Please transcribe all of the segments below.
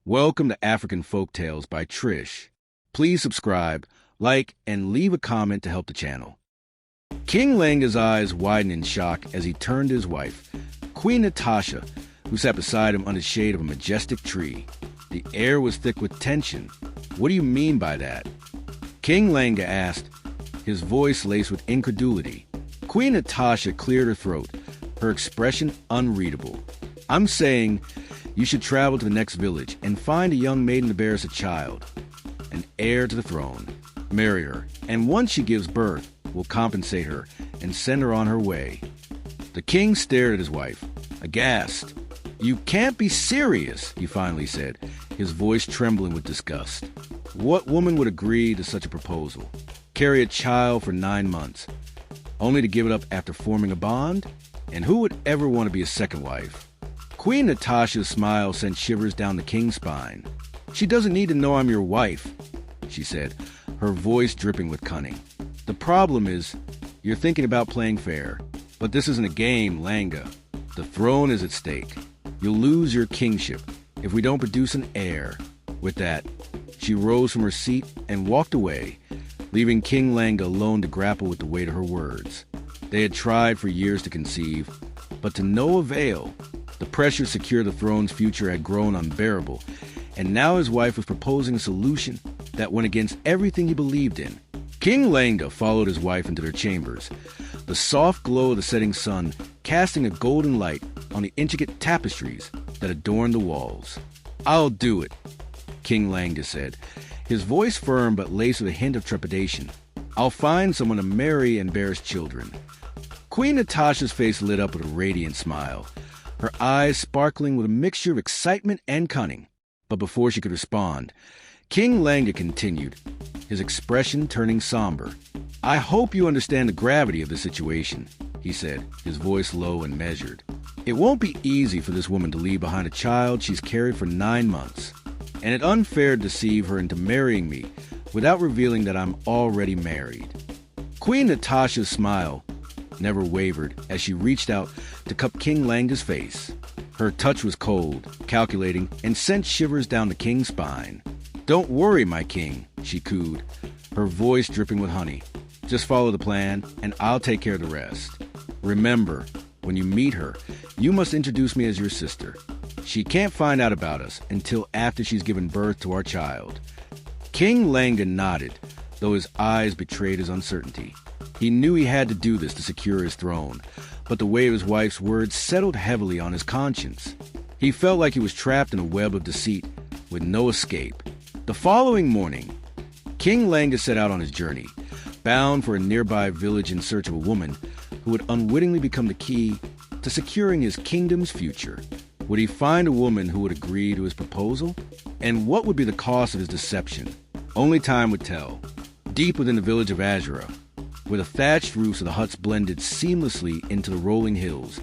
Welcome to African Folktales by Trish. Please subscribe, like, and leave a comment to help the channel. King Langa's eyes widened in shock as he turned to his wife, Queen Natasha, who sat beside him under the shade of a majestic tree. The air was thick with tension. "What do you mean by that?" King Langa asked, his voice laced with incredulity. Queen Natasha cleared her throat, her expression unreadable. "I'm saying you should travel to the next village and find a young maiden to bear us a child, an heir to the throne. Marry her, and once she gives birth, we'll compensate her and send her on her way." The king stared at his wife, aghast. "You can't be serious," he finally said, his voice trembling with disgust. What woman would agree to such a proposal? Carry a child for 9 months, only to give it up after forming a bond? And who would ever want to be a second wife? Queen Natasha's smile sent shivers down the king's spine. "She doesn't need to know I'm your wife," she said, her voice dripping with cunning. "The problem is, you're thinking about playing fair. But this isn't a game, Langa. The throne is at stake. You'll lose your kingship if we don't produce an heir." With that, she rose from her seat and walked away, leaving King Langa alone to grapple with the weight of her words. They had tried for years to conceive, but to no avail. The pressure to secure the throne's future had grown unbearable, and now his wife was proposing a solution that went against everything he believed in. King Langa followed his wife into their chambers, the soft glow of the setting sun casting a golden light on the intricate tapestries that adorned the walls. "I'll do it," King Langa said, his voice firm but laced with a hint of trepidation. "I'll find someone to marry and bear us children." Queen Natasha's face lit up with a radiant smile, her eyes sparkling with a mixture of excitement and cunning. But before she could respond, King Langa continued, his expression turning somber. "I hope you understand the gravity of the situation," he said, his voice low and measured. "It won't be easy for this woman to leave behind a child she's carried for 9 months, and it's unfair to deceive her into marrying me without revealing that I'm already married." Queen Natasha's smile never wavered as she reached out to cup King Langa's face. Her touch was cold, calculating, and sent shivers down the king's spine. "Don't worry, my king," she cooed, her voice dripping with honey. "Just follow the plan, and I'll take care of the rest. Remember, when you meet her, you must introduce me as your sister. She can't find out about us until after she's given birth to our child." King Langa nodded, though his eyes betrayed his uncertainty. He knew he had to do this to secure his throne, but the weight of his wife's words settled heavily on his conscience. He felt like he was trapped in a web of deceit with no escape. The following morning, King Langa set out on his journey, bound for a nearby village in search of a woman who would unwittingly become the key to securing his kingdom's future. Would he find a woman who would agree to his proposal? And what would be the cost of his deception? Only time would tell. Deep within the village of Azura, where the thatched roofs of the huts blended seamlessly into the rolling hills,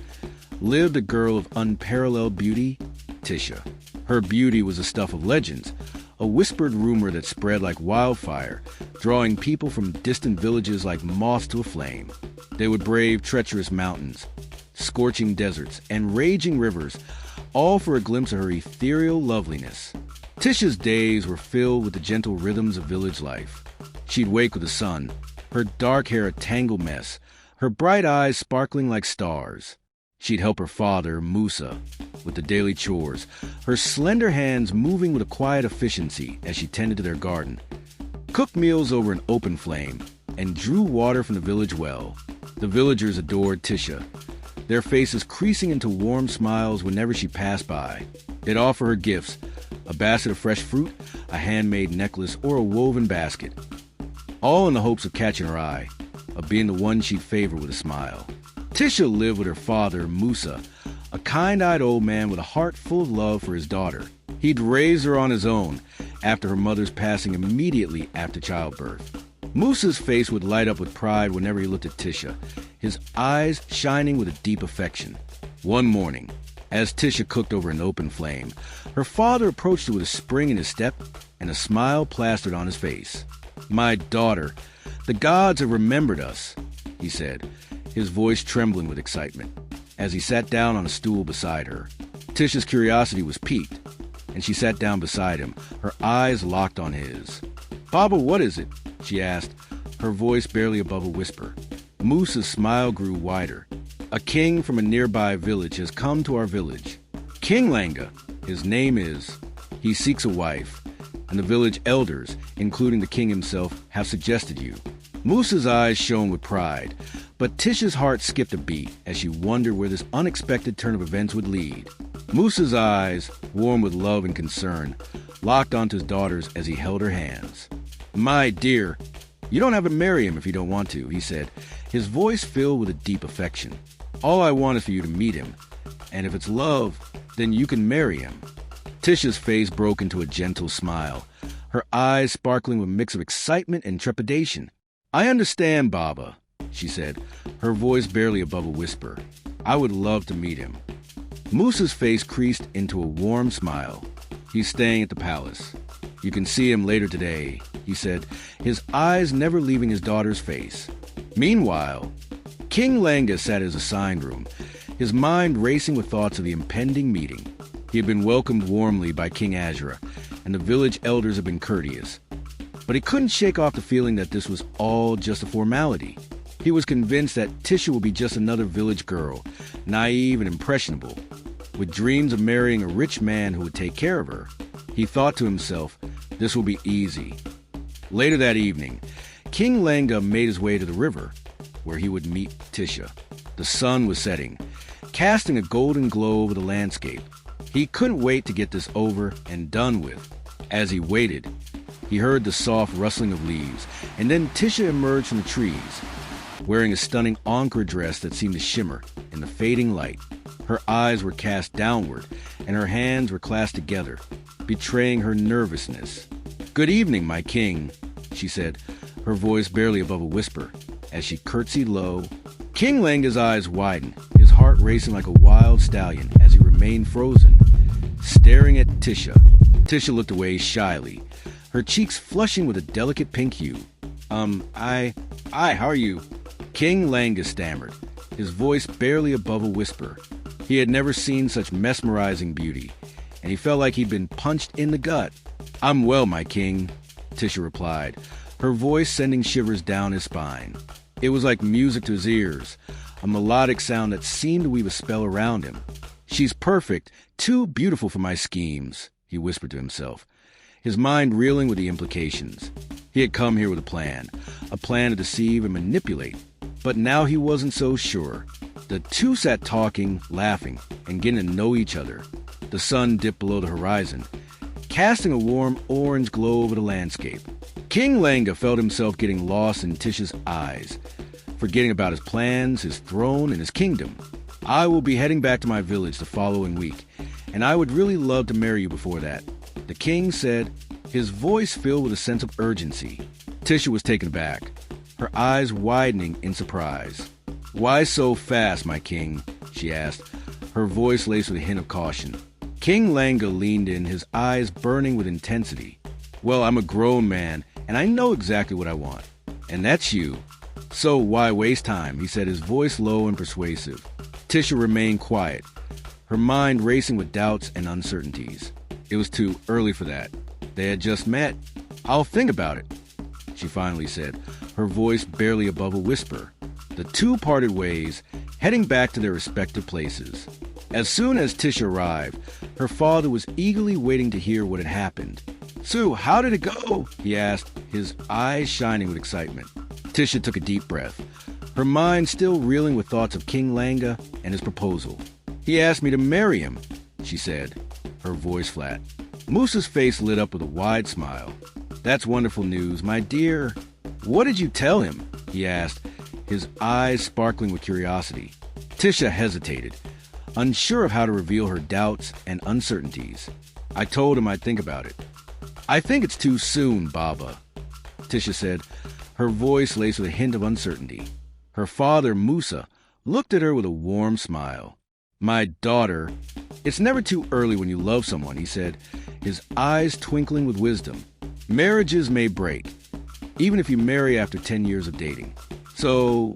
lived a girl of unparalleled beauty, Tisha. Her beauty was the stuff of legends, a whispered rumor that spread like wildfire, drawing people from distant villages like moths to a flame. They would brave treacherous mountains, scorching deserts, and raging rivers, all for a glimpse of her ethereal loveliness. Tisha's days were filled with the gentle rhythms of village life. She'd wake with the sun, her dark hair a tangled mess, her bright eyes sparkling like stars. She'd help her father, Musa, with the daily chores, her slender hands moving with a quiet efficiency as she tended to their garden, cooked meals over an open flame, and drew water from the village well. The villagers adored Tisha, their faces creasing into warm smiles whenever she passed by. They'd offer her gifts, a basket of fresh fruit, a handmade necklace, or a woven basket, all in the hopes of catching her eye, of being the one she'd favor with a smile. Tisha lived with her father, Musa, a kind-eyed old man with a heart full of love for his daughter. He'd raised her on his own after her mother's passing immediately after childbirth. Musa's face would light up with pride whenever he looked at Tisha, his eyes shining with a deep affection. One morning, as Tisha cooked over an open flame, her father approached her with a spring in his step and a smile plastered on his face. "My daughter, the gods have remembered us," he said, his voice trembling with excitement, as he sat down on a stool beside her. Tisha's curiosity was piqued, and she sat down beside him, her eyes locked on his. "Baba, what is it?" she asked, her voice barely above a whisper. Moose's smile grew wider. "A king from a nearby village has come to our village. King Langa, his name is. He seeks a wife, and the village elders, including the king himself, have suggested you." Moose's eyes shone with pride, but Tisha's heart skipped a beat as she wondered where this unexpected turn of events would lead. Moose's eyes, warm with love and concern, locked onto his daughter's as he held her hands. "My dear, you don't have to marry him if you don't want to," he said, his voice filled with a deep affection. "All I want is for you to meet him, and if it's love, then you can marry him." Tisha's face broke into a gentle smile, her eyes sparkling with a mix of excitement and trepidation. "I understand, Baba," she said, her voice barely above a whisper. "I would love to meet him." Moose's face creased into a warm smile. "He's staying at the palace. You can see him later today," he said, his eyes never leaving his daughter's face. Meanwhile, King Langa sat in his assigned room, his mind racing with thoughts of the impending meeting. He had been welcomed warmly by King Azura, and the village elders had been courteous. But he couldn't shake off the feeling that this was all just a formality. He was convinced that Tisha would be just another village girl, naive and impressionable, with dreams of marrying a rich man who would take care of her. He thought to himself, this will be easy. Later that evening, King Langa made his way to the river, where he would meet Tisha. The sun was setting, casting a golden glow over the landscape. He couldn't wait to get this over and done with. As he waited, he heard the soft rustling of leaves, and then Tisha emerged from the trees, wearing a stunning Ankara dress that seemed to shimmer in the fading light. Her eyes were cast downward, and her hands were clasped together, betraying her nervousness. "Good evening, my king," she said, her voice barely above a whisper, as she curtsied low. King Langa's eyes widened, his heart racing like a wild stallion as he remained frozen, staring at Tisha. Tisha looked away shyly, her cheeks flushing with a delicate pink hue. Hi, how are you?" King Langa stammered, his voice barely above a whisper. He had never seen such mesmerizing beauty, and he felt like he'd been punched in the gut. "I'm well, my king," Tisha replied, her voice sending shivers down his spine. It was like music to his ears, a melodic sound that seemed to weave a spell around him. "She's perfect, too beautiful for my schemes," he whispered to himself, his mind reeling with the implications. He had come here with a plan to deceive and manipulate, but now he wasn't so sure. The two sat talking, laughing, and getting to know each other. The sun dipped below the horizon, casting a warm orange glow over the landscape. King Langa felt himself getting lost in Tisha's eyes, forgetting about his plans, his throne, and his kingdom. "I will be heading back to my village the following week, and I would really love to marry you before that," the king said, his voice filled with a sense of urgency. Tisha was taken aback, her eyes widening in surprise. "Why so fast, my king?" she asked, her voice laced with a hint of caution. King Langa leaned in, his eyes burning with intensity. "Well, I'm a grown man, and I know exactly what I want. And that's you. So why waste time?" he said, his voice low and persuasive. Tisha remained quiet, her mind racing with doubts and uncertainties. It was too early for that. They had just met. "I'll think about it," she finally said, her voice barely above a whisper. The two parted ways, heading back to their respective places. As soon as Tisha arrived, her father was eagerly waiting to hear what had happened. "Sue, how did it go?" he asked, his eyes shining with excitement. Tisha took a deep breath, her mind still reeling with thoughts of King Langa and his proposal. "He asked me to marry him," she said, her voice flat. Moose's face lit up with a wide smile. "That's wonderful news, my dear. What did you tell him?" he asked, his eyes sparkling with curiosity. Tisha hesitated, unsure of how to reveal her doubts and uncertainties. "I told him I'd think about it." "I think it's too soon, Baba," Tisha said, her voice laced with a hint of uncertainty. Her father, Musa, looked at her with a warm smile. "My daughter, it's never too early when you love someone," he said, his eyes twinkling with wisdom. "Marriages may break, even if you marry after 10 years of dating. So,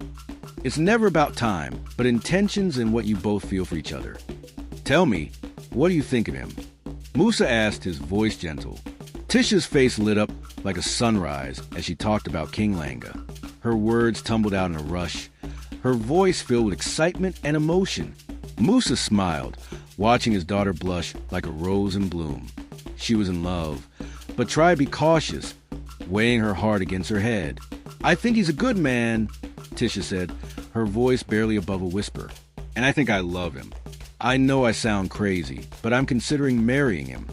it's never about time, but intentions and what you both feel for each other. Tell me, what do you think of him?" Musa asked, his voice gentle. Tisha's face lit up like a sunrise as she talked about King Langa. Her words tumbled out in a rush, her voice filled with excitement and emotion. Musa smiled, watching his daughter blush like a rose in bloom. She was in love, but tried to be cautious, weighing her heart against her head. I think he's a good man, Tisha said, her voice barely above a whisper. And I think I love him. I know I sound crazy, but I'm considering marrying him.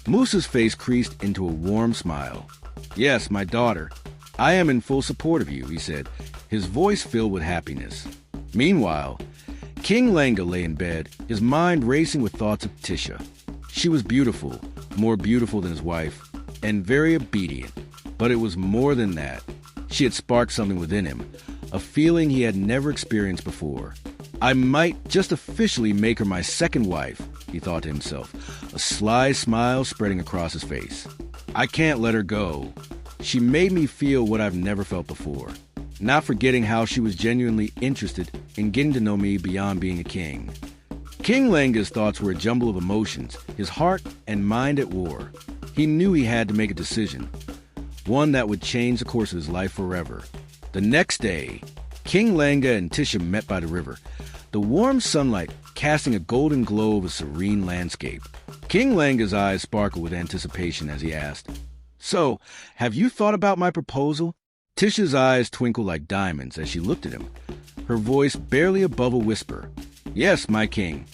Musa's face creased into a warm smile. Yes, my daughter. I am in full support of you, he said, his voice filled with happiness. Meanwhile, King Langa lay in bed, his mind racing with thoughts of Tisha. She was beautiful, more beautiful than his wife, and very obedient. But it was more than that. She had sparked something within him, a feeling he had never experienced before. I might just officially make her my second wife, he thought to himself, a sly smile spreading across his face. I can't let her go. She made me feel what I've never felt before, not forgetting how she was genuinely interested in getting to know me beyond being a king. King Langa's thoughts were a jumble of emotions, his heart and mind at war. He knew he had to make a decision, one that would change the course of his life forever. The next day, King Langa and Tisha met by the river, the warm sunlight casting a golden glow of a serene landscape. King Langa's eyes sparkled with anticipation as he asked, So, have you thought about my proposal? Tisha's eyes twinkled like diamonds as she looked at him, her voice barely above a whisper. Yes, my king.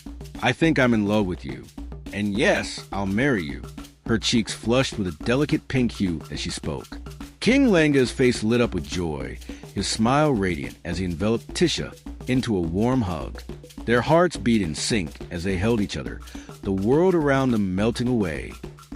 I think I'm in love with you. And yes, I'll marry you. Her cheeks flushed with a delicate pink hue as she spoke. King Langa's face lit up with joy, his smile radiant as he enveloped Tisha into a warm hug. Their hearts beat in sync as they held each other, the world around them melting away.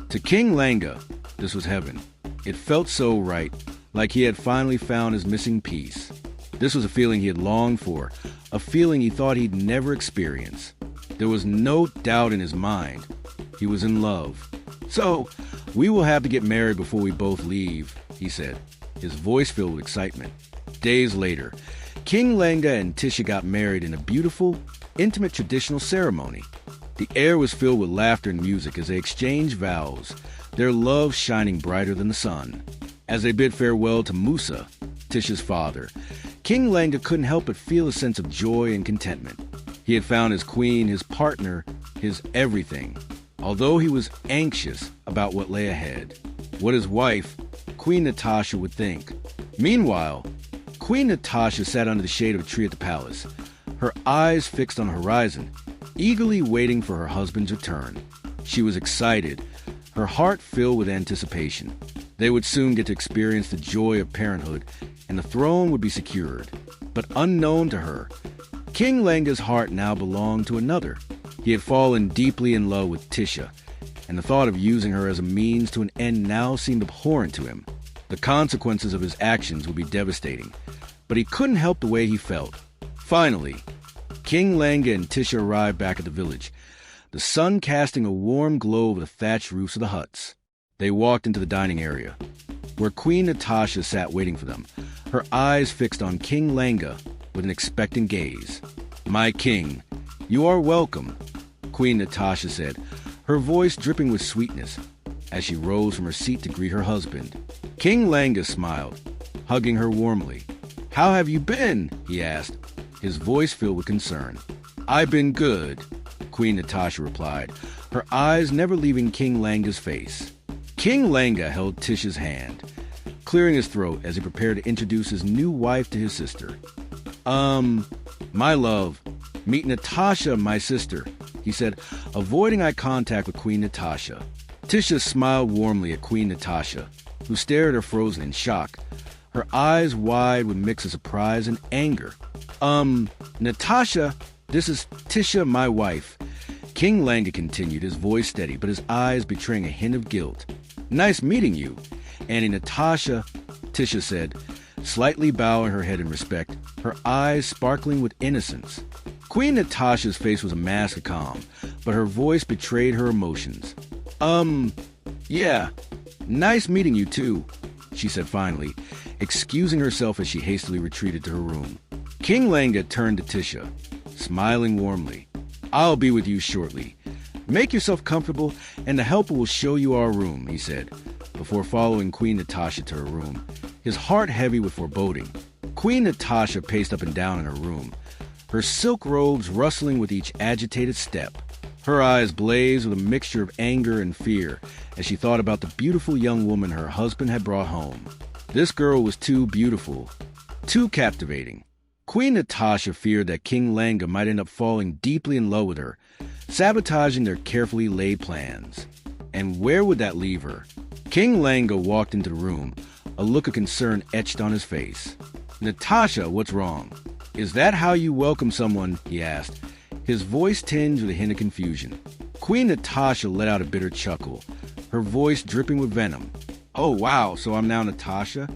To King Langa, this was heaven. It felt so right, like he had finally found his missing piece. This was a feeling he had longed for, a feeling he thought he'd never experience. There was no doubt in his mind. He was in love. So, we will have to get married before we both leave, he said, his voice filled with excitement. Days later, King Langa and Tisha got married in a beautiful, intimate traditional ceremony. The air was filled with laughter and music as they exchanged vows, their love shining brighter than the sun. As they bid farewell to Musa, Tisha's father, King Langa couldn't help but feel a sense of joy and contentment. He had found his queen, his partner, his everything, although he was anxious about what lay ahead, what his wife, Queen Natasha, would think. Meanwhile, Queen Natasha sat under the shade of a tree at the palace, her eyes fixed on the horizon, eagerly waiting for her husband's return. She was excited, her heart filled with anticipation. They would soon get to experience the joy of parenthood, and the throne would be secured. But unknown to her, King Langa's heart now belonged to another. He had fallen deeply in love with Tisha, and the thought of using her as a means to an end now seemed abhorrent to him. The consequences of his actions would be devastating, but he couldn't help the way he felt. Finally, King Langa and Tisha arrived back at the village, the sun casting a warm glow over the thatched roofs of the huts. They walked into the dining area, where Queen Natasha sat waiting for them, her eyes fixed on King Langa with an expectant gaze. My king, you are welcome, Queen Natasha said, her voice dripping with sweetness as she rose from her seat to greet her husband. King Langa smiled, hugging her warmly. How have you been? He asked, his voice filled with concern. I've been good, Queen Natasha replied, her eyes never leaving King Langa's face. King Langa held Tisha's hand, clearing his throat as he prepared to introduce his new wife to his sister. My love, meet Natasha, my sister, he said, avoiding eye contact with Queen Natasha. Tisha smiled warmly at Queen Natasha, who stared at her frozen in shock, her eyes wide with mix of surprise and anger. Natasha, this is Tisha, my wife. King Langa continued, his voice steady, but his eyes betraying a hint of guilt. Nice meeting you, Annie Natasha, Tisha said, slightly bowing her head in respect, her eyes sparkling with innocence. Queen Natasha's face was a mask of calm, but her voice betrayed her emotions. Yeah, nice meeting you too, she said finally, excusing herself as she hastily retreated to her room. King Langa turned to Tisha, smiling warmly. I'll be with you shortly. Make yourself comfortable, and the helper will show you our room, he said, before following Queen Natasha to her room, his heart heavy with foreboding. Queen Natasha paced up and down in her room, her silk robes rustling with each agitated step. Her eyes blazed with a mixture of anger and fear as she thought about the beautiful young woman her husband had brought home. This girl was too beautiful, too captivating. Queen Natasha feared that King Langa might end up falling deeply in love with her, sabotaging their carefully laid plans. And where would that leave her? King Langa walked into the room, a look of concern etched on his face. "Natasha, what's wrong? Is that how you welcome someone?" he asked, his voice tinged with a hint of confusion. Queen Natasha let out a bitter chuckle, her voice dripping with venom. "Oh, wow, so I'm now Natasha?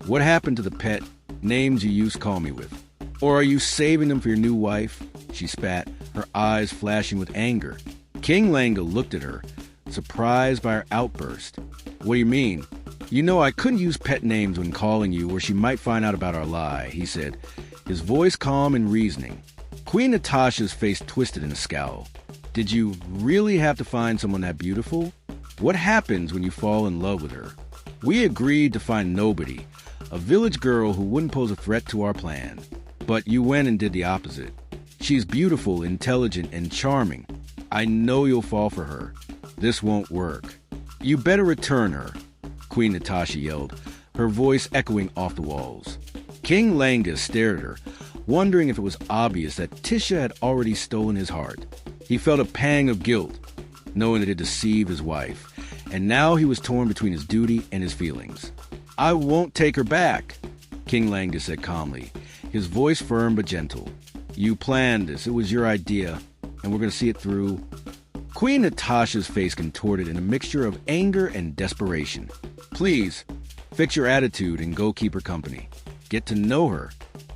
What happened to the pet names you used to call me with? Or are you saving them for your new wife?" she spat, her eyes flashing with anger. King Langa looked at her, surprised by her outburst. "What do you mean? You know I couldn't use pet names when calling you, or she might find out about our lie," he said, his voice calm and reasoning. Queen Natasha's face twisted in a scowl. "Did you really have to find someone that beautiful? What happens when you fall in love with her? We agreed to find nobody, a village girl who wouldn't pose a threat to our plan. But you went and did the opposite. She's beautiful, intelligent, and charming. I know you'll fall for her. This won't work. You better return her," Queen Natasha yelled, her voice echoing off the walls. King Langa stared at her, wondering if it was obvious that Tisha had already stolen his heart. He felt a pang of guilt, knowing that it deceived his wife, and now he was torn between his duty and his feelings. "I won't take her back," King Langa said calmly, his voice firm but gentle. "You planned this, it was your idea, and we're going to see it through." Queen Natasha's face contorted in a mixture of anger and desperation. "Please, fix your attitude and go keep her company. Get to know her.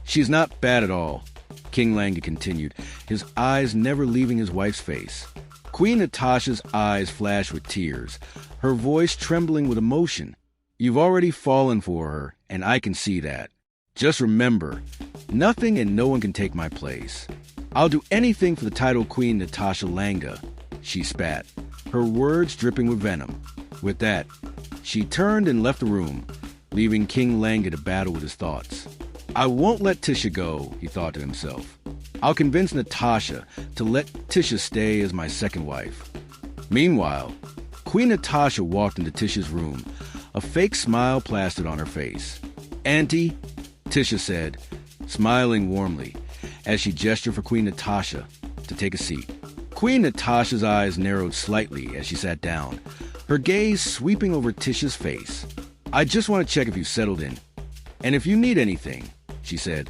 She's not bad at all," King Langa continued, his eyes never leaving his wife's face. Queen Natasha's eyes flashed with tears, her voice trembling with emotion. "You've already fallen for her, and I can see that. Just remember, nothing and no one can take my place. I'll do anything for the title Queen Natasha Langa," she spat, her words dripping with venom. With that, she turned and left the room, leaving King Langa to battle with his thoughts. "I won't let Tisha go," he thought to himself. "I'll convince Natasha to let Tisha stay as my second wife." Meanwhile, Queen Natasha walked into Tisha's room, a fake smile plastered on her face. "Auntie," Tisha said, smiling warmly, as she gestured for Queen Natasha to take a seat. Queen Natasha's eyes narrowed slightly as she sat down, her gaze sweeping over Tisha's face. "I just want to check if you've settled in. And if you need anything," she said,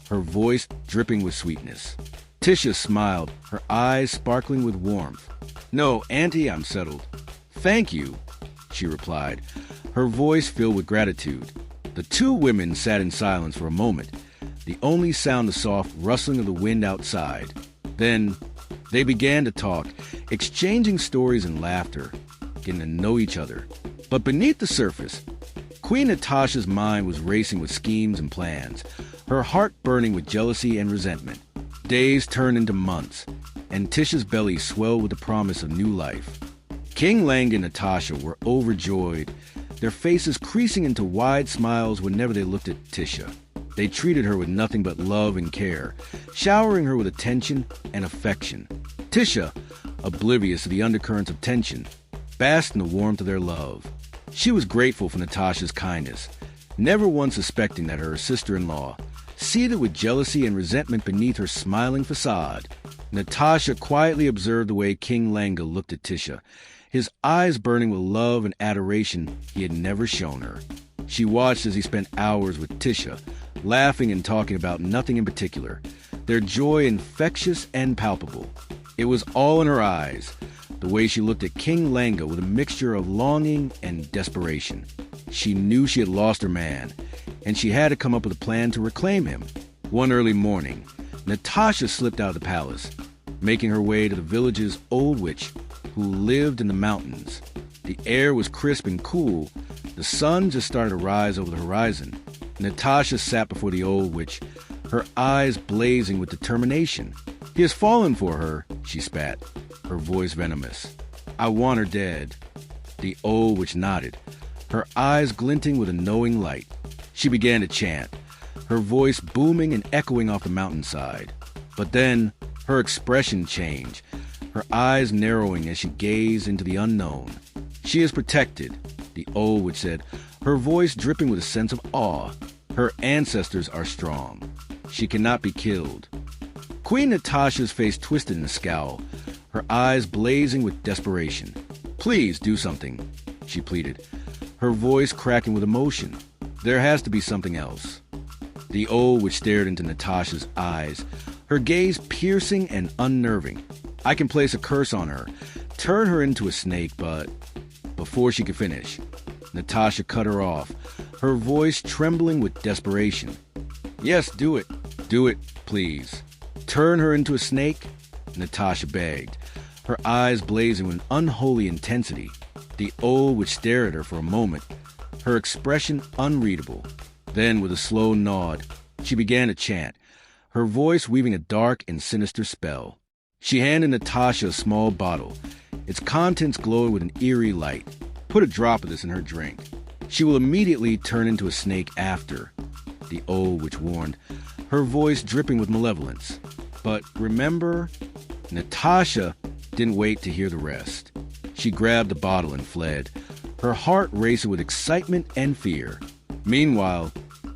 her voice dripping with sweetness. Tisha smiled, her eyes sparkling with warmth. "No, Auntie, I'm settled." "Thank you," she replied, her voice filled with gratitude. The two women sat in silence for a moment, the only sound the soft rustling of the wind outside. Then they began to talk, exchanging stories and laughter, getting to know each other. But beneath the surface, Queen Natasha's mind was racing with schemes and plans, her heart burning with jealousy and resentment. Days turned into months, and Tisha's belly swelled with the promise of new life. King Langa and Natasha were overjoyed, their faces creasing into wide smiles whenever they looked at Tisha. They treated her with nothing but love and care, showering her with attention and affection. Tisha, oblivious to the undercurrents of tension, basked in the warmth of their love. She was grateful for Natasha's kindness, never once suspecting that her sister-in-law, seething with jealousy and resentment beneath her smiling facade. Natasha quietly observed the way King Langa looked at Tisha, his eyes burning with love and adoration he had never shown her. She watched as he spent hours with Tisha, laughing and talking about nothing in particular, their joy infectious and palpable. It was all in her eyes, the way she looked at King Langa with a mixture of longing and desperation. She knew she had lost her man, and she had to come up with a plan to reclaim him. One early morning, Natasha slipped out of the palace, making her way to the village's old witch, who lived in the mountains. The air was crisp and cool. The sun just started to rise over the horizon. Natasha sat before the old witch, her eyes blazing with determination. "He has fallen for her," she spat, her voice venomous. "I want her dead." The old witch nodded, her eyes glinting with a knowing light. She began to chant, her voice booming and echoing off the mountainside. But then her expression changed, her eyes narrowing as she gazed into the unknown. "She is protected," the old witch said, her voice dripping with a sense of awe. "Her ancestors are strong. She cannot be killed." Queen Natasha's face twisted in a scowl, her eyes blazing with desperation. "Please do something," she pleaded, her voice cracking with emotion. "There has to be something else." The old witch stared into Natasha's eyes, her gaze piercing and unnerving. "I can place a curse on her, turn her into a snake, but..." Before she could finish, Natasha cut her off, her voice trembling with desperation. "Yes, do it. Do it, please. Turn her into a snake?" Natasha begged, her eyes blazing with unholy intensity. The old witch stared at her for a moment, her expression unreadable. Then, with a slow nod, she began to chant, her voice weaving a dark and sinister spell. She handed Natasha a small bottle, its contents glowing with an eerie light. "Put a drop of this in her drink. She will immediately turn into a snake after," the old witch warned, her voice dripping with malevolence. "But remember..." Natasha didn't wait to hear the rest. She grabbed the bottle and fled, her heart racing with excitement and fear. Meanwhile,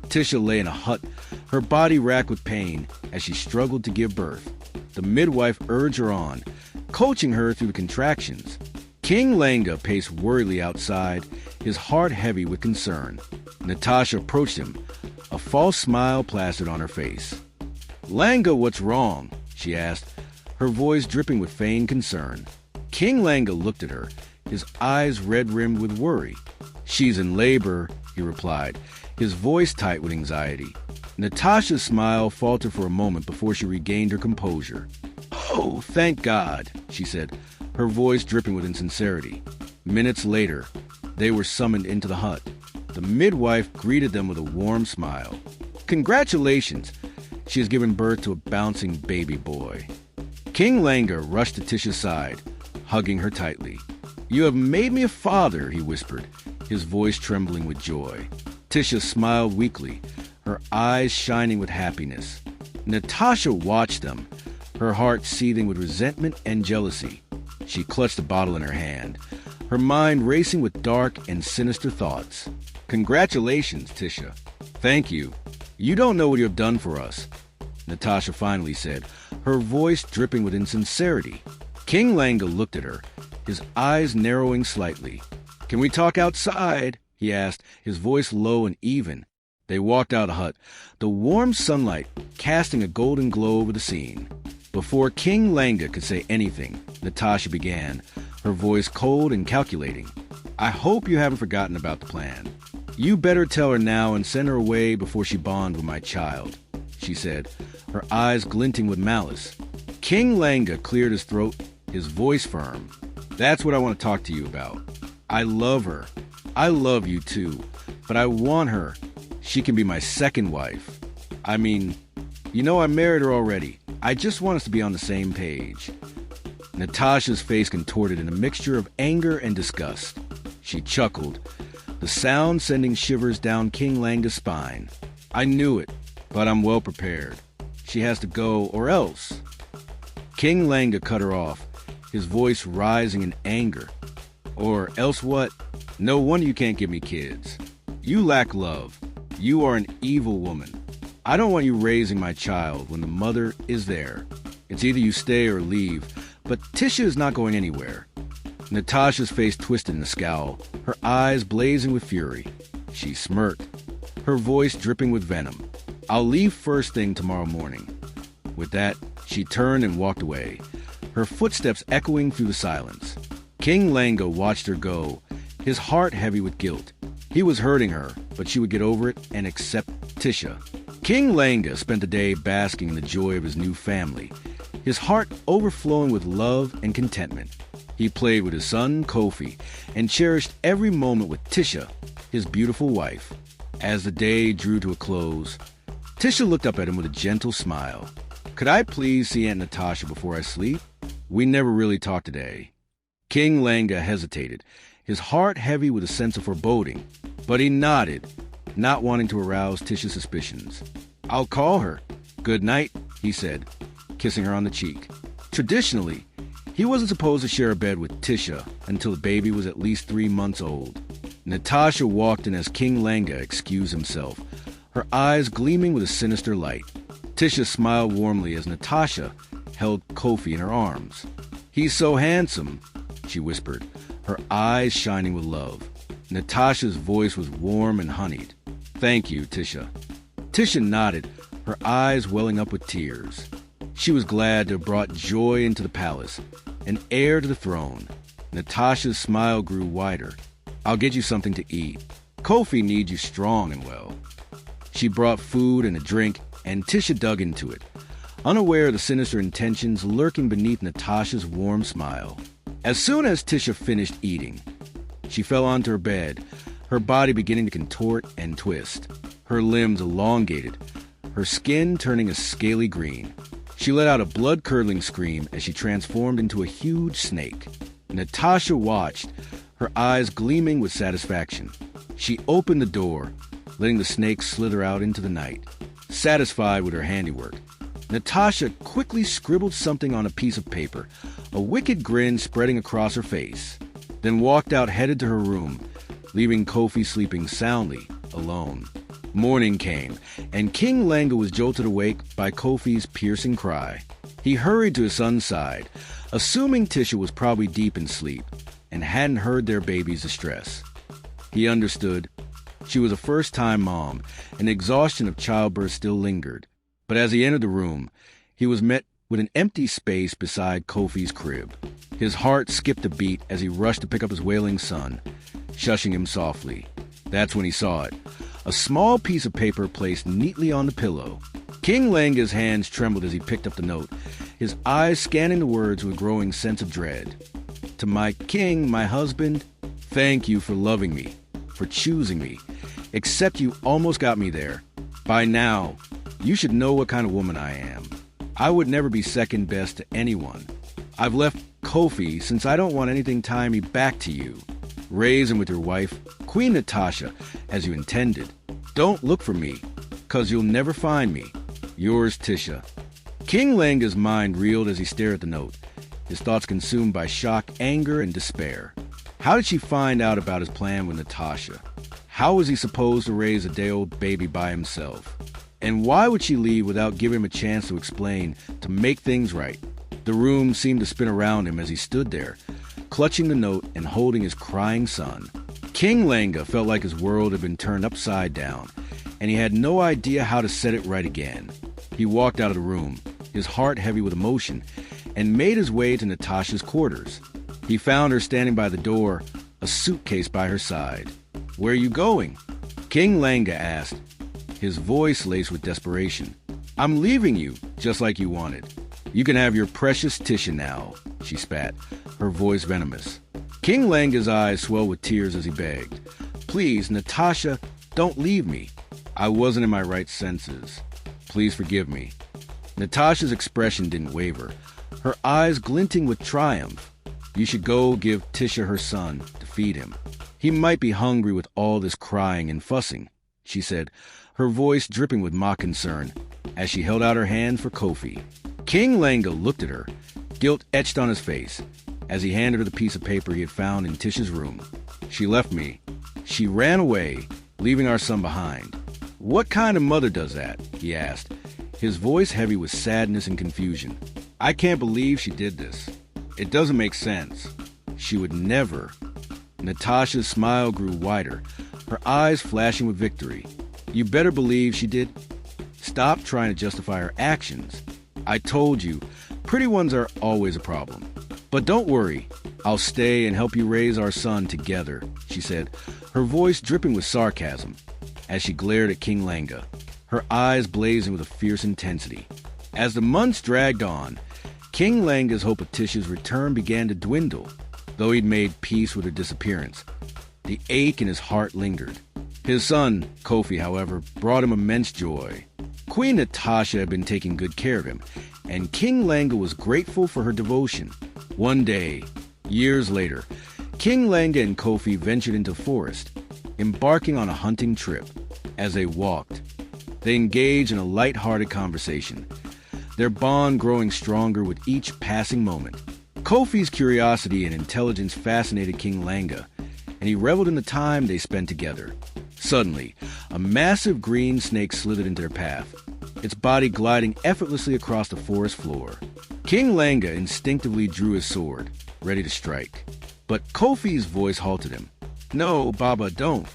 Tisha lay in a hut, her body racked with pain as she struggled to give birth. The midwife urged her on, coaching her through the contractions. King Langa paced worriedly outside, his heart heavy with concern. Natasha approached him, a false smile plastered on her face. "Langa, what's wrong?" she asked, her voice dripping with feigned concern. King Langa looked at her, his eyes red-rimmed with worry. "She's in labor," he replied, his voice tight with anxiety. Natasha's smile faltered for a moment before she regained her composure. "Oh, thank God," she said, her voice dripping with insincerity. Minutes later, they were summoned into the hut. The midwife greeted them with a warm smile. "Congratulations! She has given birth to a bouncing baby boy." King Langa rushed to Tisha's side, hugging her tightly. "You have made me a father," he whispered, his voice trembling with joy. Tisha smiled weakly, her eyes shining with happiness. Natasha watched them, her heart seething with resentment and jealousy. She clutched the bottle in her hand, her mind racing with dark and sinister thoughts. "Congratulations, Tisha. Thank you. You don't know what you have done for us," Natasha finally said, her voice dripping with insincerity. King Langa looked at her, his eyes narrowing slightly. "Can we talk outside?" he asked, his voice low and even. They walked out of the hut, the warm sunlight casting a golden glow over the scene. Before King Langa could say anything, Natasha began, her voice cold and calculating. "I hope you haven't forgotten about the plan. You better tell her now and send her away before she bonds with my child," she said, her eyes glinting with malice. King Langa cleared his throat, his voice firm. "That's what I want to talk to you about. I love her. I love you too, but I want her. She can be my second wife. I mean, I married her already. I just want us to be on the same page." Natasha's face contorted in a mixture of anger and disgust. She chuckled, the sound sending shivers down King Langa's spine. "I knew it, but I'm well prepared. She has to go, or else." King Langa cut her off, his voice rising in anger. "Or else what? No wonder you can't give me kids. You lack love. You are an evil woman. I don't want you raising my child when the mother is there. It's either you stay or leave, but Tisha is not going anywhere." Natasha's face twisted in a scowl, her eyes blazing with fury. She smirked, her voice dripping with venom. "I'll leave first thing tomorrow morning." With that, she turned and walked away, her footsteps echoing through the silence. King Langa watched her go, his heart heavy with guilt. He was hurting her, but she would get over it and accept Tisha. King Langa spent the day basking in the joy of his new family, his heart overflowing with love and contentment. He played with his son, Kofi, and cherished every moment with Tisha, his beautiful wife. As the day drew to a close, Tisha looked up at him with a gentle smile. "Could I please see Aunt Natasha before I sleep?" We never really talked today." King Langa hesitated, his heart heavy with a sense of foreboding, but he nodded, not wanting to arouse Tisha's suspicions. "I'll call her. Good night," he said, kissing her on the cheek. Traditionally, he wasn't supposed to share a bed with Tisha until the baby was at least 3 months old. Natasha walked in as King Langa excused himself, her eyes gleaming with a sinister light. Tisha smiled warmly as Natasha held Kofi in her arms. "He's so handsome," she whispered, her eyes shining with love. Natasha's voice was warm and honeyed. "Thank you, Tisha." Tisha nodded, her eyes welling up with tears. She was glad to have brought joy into the palace, an heir to the throne. Natasha's smile grew wider. "I'll get you something to eat. Kofi needs you strong and well." She brought food and a drink, and Tisha dug into it, unaware of the sinister intentions lurking beneath Natasha's warm smile. As soon as Tisha finished eating, she fell onto her bed, her body beginning to contort and twist, her limbs elongated, her skin turning a scaly green. She let out a blood-curdling scream as she transformed into a huge snake. Natasha watched, her eyes gleaming with satisfaction. She opened the door, letting the snake slither out into the night. Satisfied with her handiwork, Natasha quickly scribbled something on a piece of paper, a wicked grin spreading across her face, then walked out headed to her room, leaving Kofi sleeping soundly, alone. Morning came, and King Langa was jolted awake by Kofi's piercing cry. He hurried to his son's side, assuming Tisha was probably deep in sleep and hadn't heard their baby's distress. He understood. She was a first-time mom, and the exhaustion of childbirth still lingered. But as he entered the room, he was met with an empty space beside Kofi's crib. His heart skipped a beat as he rushed to pick up his wailing son, shushing him softly. That's when he saw it. A small piece of paper placed neatly on the pillow. King Langa's hands trembled as he picked up the note, his eyes scanning the words with a growing sense of dread. "To my king, my husband, thank you for loving me, for choosing me. Except you almost got me there. By now, you should know what kind of woman I am. I would never be second best to anyone. I've left Kofi since I don't want anything tying me back to you. Raise him with your wife, Queen Natasha, as you intended. Don't look for me, 'cause you'll never find me. Yours, Tisha." King Langa's mind reeled as he stared at the note, his thoughts consumed by shock, anger, and despair. How did she find out about his plan with Natasha? How was he supposed to raise a day-old baby by himself? And why would she leave without giving him a chance to explain, to make things right? The room seemed to spin around him as he stood there, clutching the note and holding his crying son. King Langa felt like his world had been turned upside down, and he had no idea how to set it right again. He walked out of the room, his heart heavy with emotion, and made his way to Natasha's quarters. He found her standing by the door, a suitcase by her side. "Where are you going?" King Langa asked, his voice laced with desperation. "I'm leaving you, just like you wanted. You can have your precious Tisha now," she spat, her voice venomous. King Langa's eyes swelled with tears as he begged, "Please, Natasha, don't leave me. I wasn't in my right senses. Please forgive me." Natasha's expression didn't waver, her eyes glinting with triumph. "You should go give Tisha her son to feed him. He might be hungry with all this crying and fussing," she said, her voice dripping with mock concern, as she held out her hand for Kofi. King Langa looked at her, guilt etched on his face, as he handed her the piece of paper he had found in Tisha's room. "She left me. She ran away, leaving our son behind." "What kind of mother does that?" he asked, his voice heavy with sadness and confusion. "I can't believe she did this. It doesn't make sense. She would never." Natasha's smile grew wider, her eyes flashing with victory. "You better believe she did. Stop trying to justify her actions. I told you, pretty ones are always a problem. But don't worry, I'll stay and help you raise our son together," she said, her voice dripping with sarcasm, as she glared at King Langa, her eyes blazing with a fierce intensity. As the months dragged on, King Langa's hope of Tisha's return began to dwindle, though he'd made peace with her disappearance. The ache in his heart lingered. His son, Kofi, however, brought him immense joy. Queen Natasha had been taking good care of him, and King Langa was grateful for her devotion. One day, years later, King Langa and Kofi ventured into the forest, embarking on a hunting trip. As they walked, they engaged in a light-hearted conversation, their bond growing stronger with each passing moment. Kofi's curiosity and intelligence fascinated King Langa, and he reveled in the time they spent together. Suddenly, a massive green snake slithered into their path, its body gliding effortlessly across the forest floor. King Langa instinctively drew his sword, ready to strike. But Kofi's voice halted him. "No, Baba, don't,"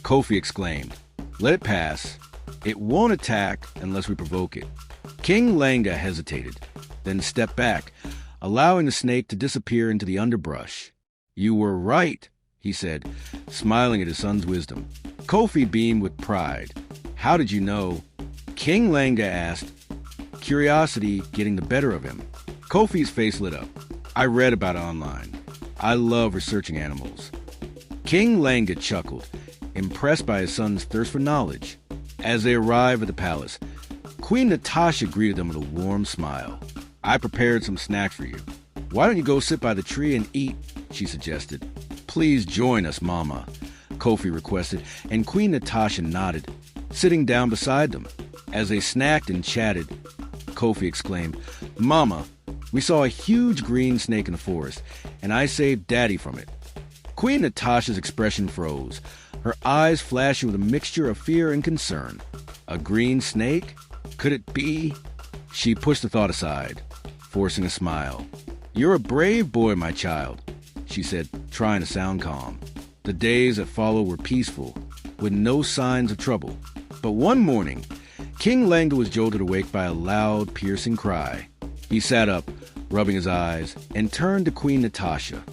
Kofi exclaimed. "Let it pass. It won't attack unless we provoke it." King Langa hesitated, then stepped back, allowing the snake to disappear into the underbrush. "You were right," he said, smiling at his son's wisdom. Kofi beamed with pride. "How did you know?" King Langa asked, curiosity getting the better of him. Kofi's face lit up. "I read about it online. I love researching animals." King Langa chuckled, impressed by his son's thirst for knowledge. As they arrived at the palace, Queen Natasha greeted them with a warm smile. "I prepared some snacks for you. Why don't you go sit by the tree and eat?" she suggested. "Please join us, Mama," Kofi requested, and Queen Natasha nodded, sitting down beside them. As they snacked and chatted, Kofi exclaimed, "Mama, we saw a huge green snake in the forest, and I saved Daddy from it." Queen Natasha's expression froze, her eyes flashing with a mixture of fear and concern. A green snake? Could it be? She pushed the thought aside, forcing a smile. "You're a brave boy, my child," she said, trying to sound calm. The days that followed were peaceful, with no signs of trouble. But one morning, King Langa was jolted awake by a loud, piercing cry. He sat up, rubbing his eyes, and turned to Queen Natasha.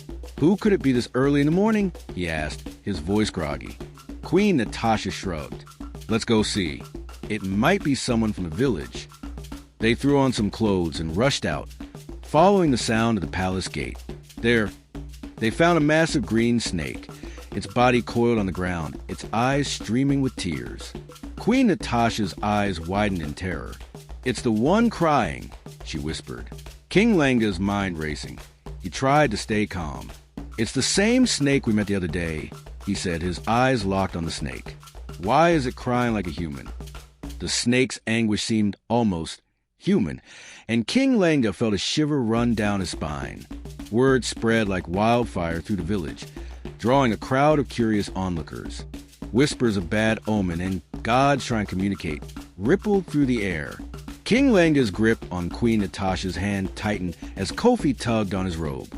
"Who could it be this early in the morning?" he asked, his voice groggy. Queen Natasha shrugged. "Let's go see. It might be someone from the village." They threw on some clothes and rushed out, following the sound of the palace gate. There, they found a massive green snake, its body coiled on the ground, its eyes streaming with tears. Queen Natasha's eyes widened in terror. "It's the one crying," she whispered. King Langa's mind racing. He tried to stay calm. "It's the same snake we met the other day," he said, his eyes locked on the snake. "Why is it crying like a human?" The snake's anguish seemed almost human, and King Langa felt a shiver run down his spine. Word spread like wildfire through the village, drawing a crowd of curious onlookers. Whispers of bad omen and gods trying to communicate rippled through the air. King Langa's grip on Queen Natasha's hand tightened as Kofi tugged on his robe.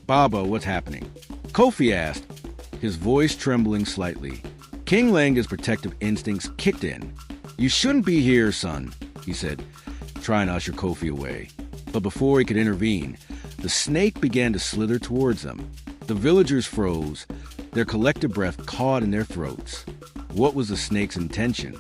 "Baba, what's happening?" Kofi asked, his voice trembling slightly. King Langa's protective instincts kicked in. "You shouldn't be here, son," he said, trying to usher Kofi away. But before he could intervene, the snake began to slither towards them. The villagers froze, their collective breath caught in their throats. What was the snake's intention?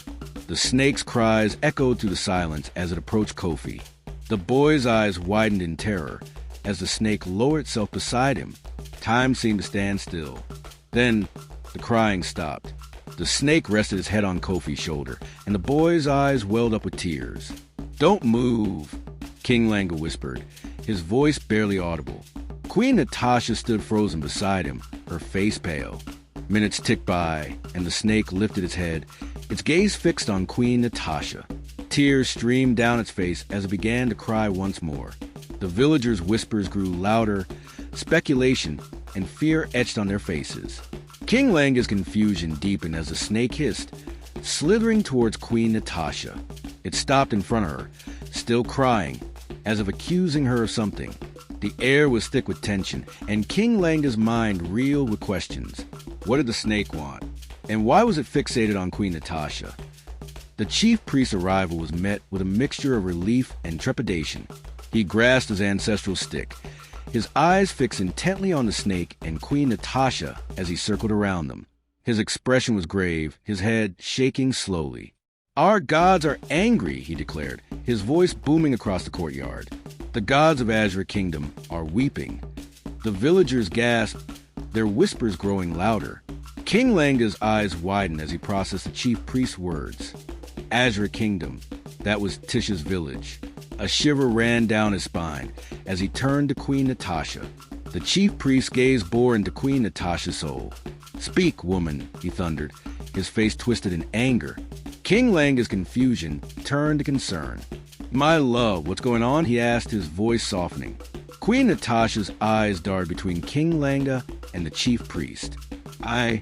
The snake's cries echoed through the silence as it approached Kofi. The boy's eyes widened in terror as the snake lowered itself beside him. Time seemed to stand still. Then, the crying stopped. The snake rested its head on Kofi's shoulder, and the boy's eyes welled up with tears. "Don't move," King Langa whispered, his voice barely audible. Queen Natasha stood frozen beside him, her face pale. Minutes ticked by, and the snake lifted its head, its gaze fixed on Queen Natasha. Tears streamed down its face as it began to cry once more. The villagers' whispers grew louder, speculation and fear etched on their faces. King Langa's confusion deepened as the snake hissed, slithering towards Queen Natasha. It stopped in front of her, still crying, as if accusing her of something. The air was thick with tension, and King Langa's mind reeled with questions. What did the snake want? And why was it fixated on Queen Natasha? The chief priest's arrival was met with a mixture of relief and trepidation. He grasped his ancestral stick, his eyes fixed intently on the snake and Queen Natasha as he circled around them. His expression was grave, his head shaking slowly. "Our gods are angry," he declared, his voice booming across the courtyard. "The gods of Azure Kingdom are weeping." The villagers gasped, their whispers growing louder. King Langa's eyes widened as he processed the chief priest's words. Azure Kingdom, that was Tisha's village. A shiver ran down his spine as he turned to Queen Natasha. The chief priest gazed bore into Queen Natasha's soul. "Speak, woman," he thundered, his face twisted in anger. King Langa's confusion turned to concern. "My love, what's going on?" he asked, his voice softening. Queen Natasha's eyes darted between King Langa and the chief priest. I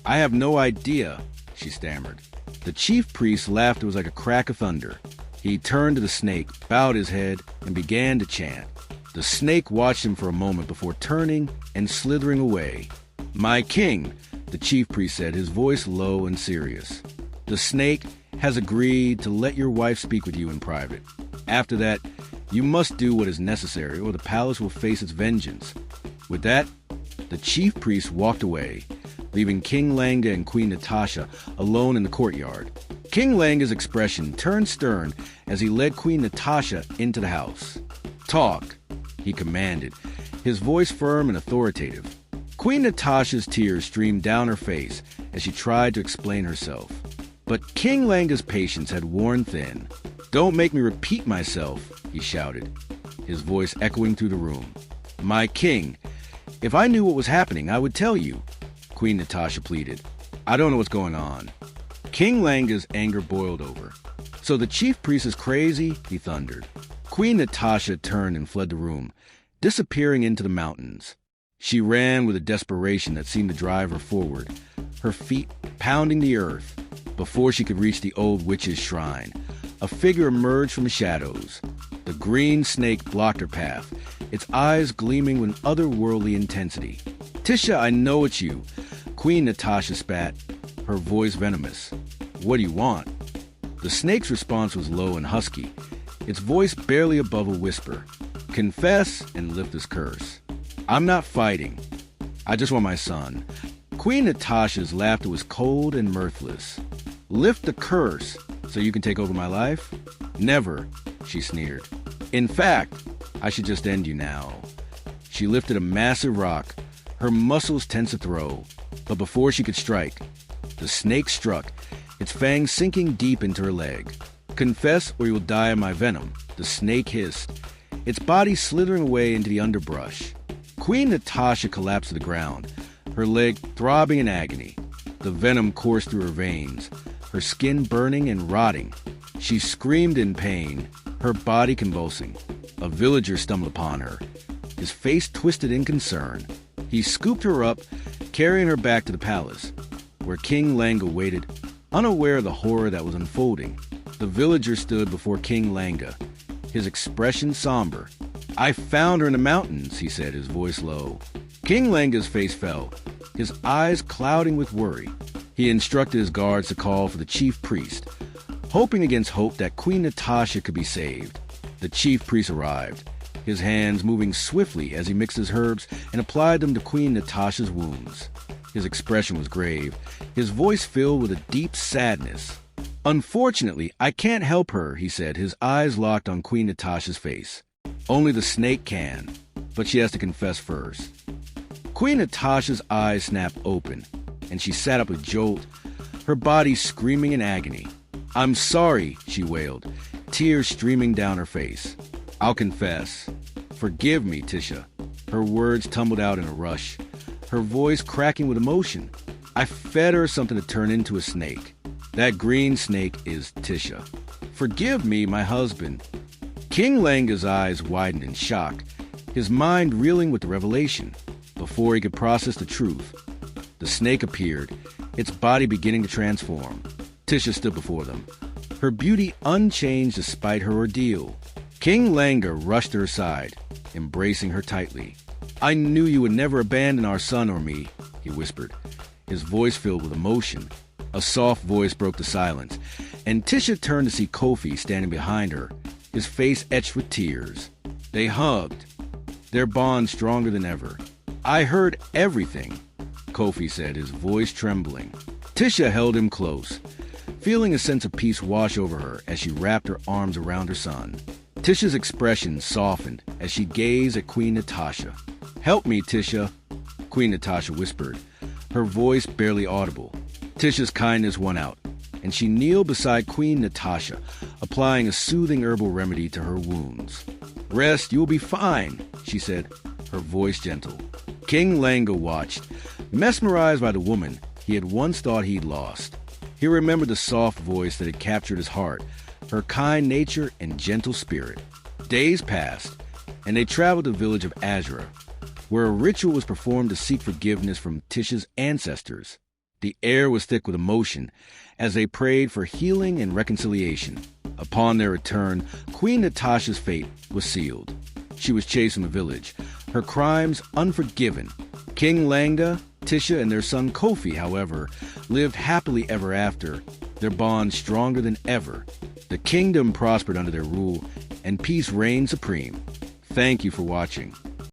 have no idea," she stammered. The chief priest laughed. It was like a crack of thunder. He turned to the snake, bowed his head, and began to chant. The snake watched him for a moment before turning and slithering away. "My king," the chief priest said, his voice low and serious. "The snake has agreed to let your wife speak with you in private. After that, you must do what is necessary, or the palace will face its vengeance." With that, the chief priest walked away, leaving King Langa and Queen Natasha alone in the courtyard. King Langa's expression turned stern as he led Queen Natasha into the house. "Talk," he commanded, his voice firm and authoritative. Queen Natasha's tears streamed down her face as she tried to explain herself. But King Langa's patience had worn thin. "Don't make me repeat myself," he shouted, his voice echoing through the room. "My king, if I knew what was happening, I would tell you," Queen Natasha pleaded. "I don't know what's going on." King Langa's anger boiled over. "So the chief priest is crazy?" he thundered. Queen Natasha turned and fled the room, disappearing into the mountains. She ran with a desperation that seemed to drive her forward, her feet pounding the earth. Before she could reach the old witch's shrine, a figure emerged from the shadows. The green snake blocked her path, its eyes gleaming with otherworldly intensity. "Tisha, I know it's you," Queen Natasha spat, her voice venomous. "What do you want?" The snake's response was low and husky, its voice barely above a whisper. "Confess and lift this curse." "I'm not fighting. I just want my son." Queen Natasha's laughter was cold and mirthless. "Lift the curse so you can take over my life?" "Never," she sneered. "In fact, I should just end you now." She lifted a massive rock, her muscles tense to throw. But before she could strike, the snake struck, its fangs sinking deep into her leg. "Confess or you will die of my venom," the snake hissed, its body slithering away into the underbrush. Queen Natasha collapsed to the ground, her leg throbbing in agony. The venom coursed through her veins, her skin burning and rotting. She screamed in pain, her body convulsing. A villager stumbled upon her, his face twisted in concern. He scooped her up, carrying her back to the palace, where King Langa waited, unaware of the horror that was unfolding. The villager stood before King Langa, his expression somber. "I found her in the mountains," he said, his voice low. King Langa's face fell, his eyes clouding with worry. He instructed his guards to call for the chief priest, hoping against hope that Queen Natasha could be saved. The chief priest arrived, his hands moving swiftly as he mixed his herbs and applied them to Queen Natasha's wounds. His expression was grave, his voice filled with a deep sadness. "Unfortunately, I can't help her," he said, his eyes locked on Queen Natasha's face. "Only the snake can, but she has to confess first." Queen Natasha's eyes snapped open, and she sat up with a jolt, her body screaming in agony. "I'm sorry," she wailed, tears streaming down her face. "I'll confess. Forgive me, Tisha." Her words tumbled out in a rush, her voice cracking with emotion. "I fed her something to turn into a snake. That green snake is Tisha. Forgive me, my husband." King Langa's eyes widened in shock, his mind reeling with the revelation. Before he could process the truth, the snake appeared, its body beginning to transform. Tisha stood before them, her beauty unchanged despite her ordeal. King Langa rushed to her side, embracing her tightly. "I knew you would never abandon our son or me," he whispered, his voice filled with emotion. A soft voice broke the silence, and Tisha turned to see Kofi standing behind her, his face etched with tears. They hugged, their bond stronger than ever. "I heard everything," Kofi said, his voice trembling. Tisha held him close, feeling a sense of peace wash over her as she wrapped her arms around her son. Tisha's expression softened as she gazed at Queen Natasha. "Help me, Tisha," Queen Natasha whispered, her voice barely audible. Tisha's kindness won out, and she kneeled beside Queen Natasha, applying a soothing herbal remedy to her wounds. "Rest, you'll be fine," she said, her voice gentle. King Langa watched, mesmerized by the woman he had once thought he'd lost. He remembered the soft voice that had captured his heart, her kind nature and gentle spirit. Days passed, and they traveled to the village of Azra, where a ritual was performed to seek forgiveness from Tisha's ancestors. The air was thick with emotion as they prayed for healing and reconciliation. Upon their return, Queen Natasha's fate was sealed. She was chased from the village, her crimes unforgiven. King Langa, Tisha, and their son Kofi, however, lived happily ever after, their bond stronger than ever. The kingdom prospered under their rule, and peace reigned supreme. Thank you for watching.